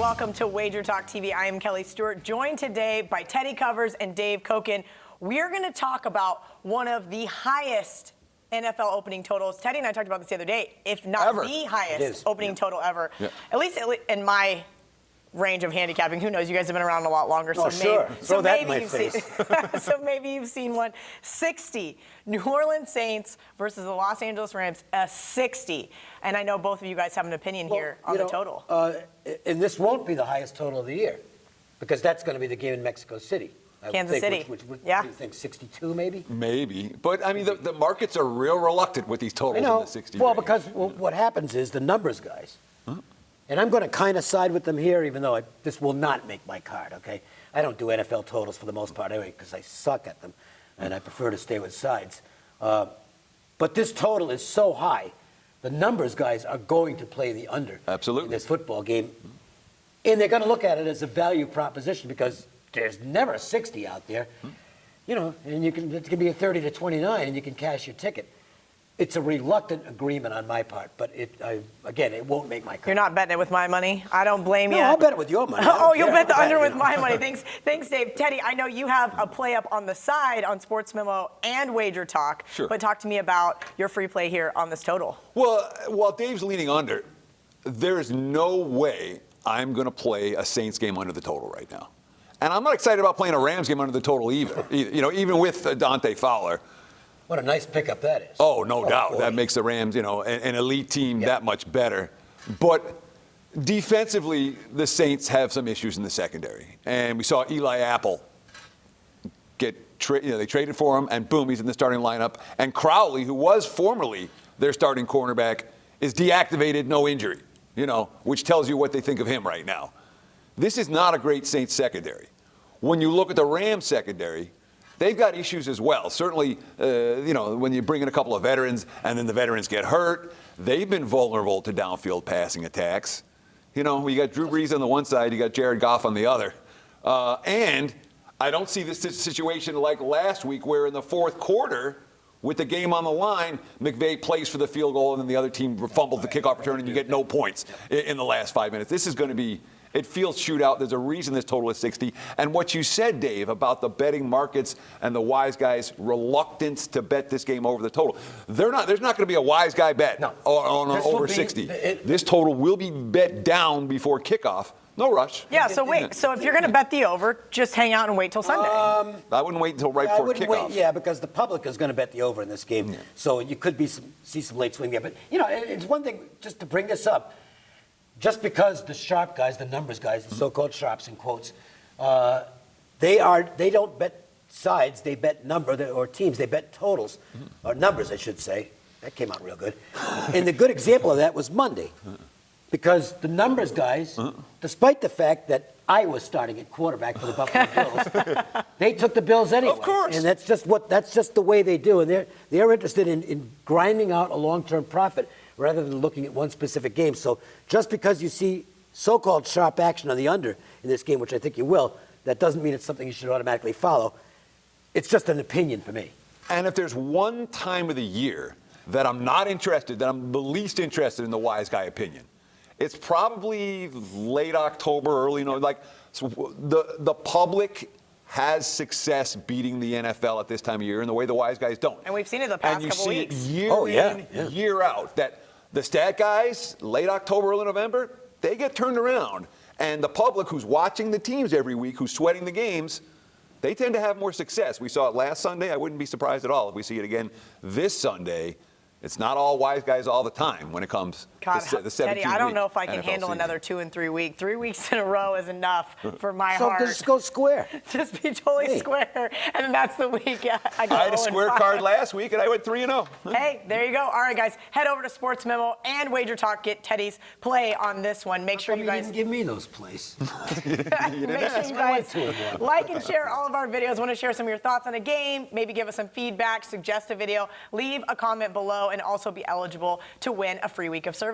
Welcome to WagerTalk TV. I am Kelly Stewart, joined today by Teddy Covers and Dave Koken. We're going to talk about one of the highest NFL opening totals. Teddy and I talked about this the other day, if not Ever. the highest opening total ever. At least in my range of handicapping. Who knows? You guys have been around a lot longer. Oh, so sure. Maybe, Throw that in my face. So maybe you've seen one. 60. New Orleans Saints versus the Los Angeles Rams, a 60. And I know both of you guys have an opinion here on the total. And this won't be the highest total of the year, because that's going to be the game in Mexico City. Kansas City. What do Yeah. you think, 62 maybe? Maybe. But, I mean, the markets are real reluctant with these totals in the 60 Well, range. because what happens is the numbers guys, and I'm going to kind of side with them here, even though this will not make my card, okay? I don't do NFL totals for the most part anyway, because I suck at them, and I prefer to stay with sides. But this total is so high, the numbers guys are going to play the under in this football game. And they're going to look at it as a value proposition, because there's never a 60 out there. You know, and it can be a 30 to 29, and you can cash your ticket. It's a reluctant agreement on my part, but again, it won't make my card. You're not betting it with my money. I don't blame you. No, I'll bet it with your money. Oh, you'll bet the under with my money. Thanks, Dave. Teddy, I know you have a play up on the side on Sports Memo and Wager Talk. Sure. But talk to me about your free play here on this total. Well, while Dave's leaning under, there is no way I'm going to play a Saints game under the total right now. And I'm not excited about playing a Rams game under the total either. Even with Dante Fowler. What a nice pickup that is. Oh, no doubt. Boy. That makes the Rams, an elite team that much better. But defensively, the Saints have some issues in the secondary. And we saw Eli Apple they traded for him, and boom, he's in the starting lineup. And Crowley, who was formerly their starting cornerback, is deactivated, no injury, which tells you what they think of him right now. This is not a great Saints secondary. When you look at the Rams secondary, they've got issues as well. Certainly, when you bring in a couple of veterans and then the veterans get hurt, they've been vulnerable to downfield passing attacks. You got Drew Brees on the one side, you got Jared Goff on the other. And I don't see this situation like last week where in the fourth quarter, with the game on the line, McVay plays for the field goal and then the other team fumbles the kickoff return and you get no points in the last 5 minutes. This is going to be... It feels shootout. There's a reason this total is 60. And what you said, Dave, about the betting markets and the wise guys' reluctance to bet this game over the total, there's not going to be a wise guy bet on over 60. This total will be bet down before kickoff. No rush. Yeah, so wait. So if you're going to bet the over, just hang out and wait till Sunday. I wouldn't wait until right before kickoff. Wait, because the public is going to bet the over in this game. So you could see some late swing there. But, it's one thing, just to bring this up, just because the sharp guys, the numbers guys, the so-called sharps in quotes, they don't bet sides, they bet or teams, they bet totals, or numbers, I should say. That came out real good. And the good example of that was Monday, because the numbers guys, despite the fact that I was starting at quarterback for the Buffalo Bills, they took the Bills anyway. Of course. And that's just the way they do. And they're interested in grinding out a long-term profit rather than looking at one specific game. So just because you see so-called sharp action on the under in this game, which I think you will, that doesn't mean it's something you should automatically follow. It's just an opinion for me. And if there's one time of the year that I'm not interested, that I'm the least interested in the wise guy opinion, it's probably late October, early November. The public has success beating the NFL at this time of year in the way the wise guys don't. And we've seen it the past couple weeks. And you see it year in, year out, that the stat guys, late October, early November, they get turned around. And the public who's watching the teams every week, who's sweating the games, they tend to have more success. We saw it last Sunday. I wouldn't be surprised at all if we see it again this Sunday. It's not all wise guys all the time when it comes to the 17-week Teddy, I don't know if I can NFL handle season. another 2 and 3 weeks. 3 weeks in a row is enough for my heart. So just go square. Just be totally square. And then that's the week I go I had a square card last week, and I went 3-0. Hey, there you go. All right, guys, head over to Sports Memo and Wager Talk. Get Teddy's play on this one. Make sure you guys didn't give me those plays. Make sure you guys like and share all of our videos. Want to share some of your thoughts on a game? Maybe give us some feedback, suggest a video, leave a comment below, and also be eligible to win a free week of service.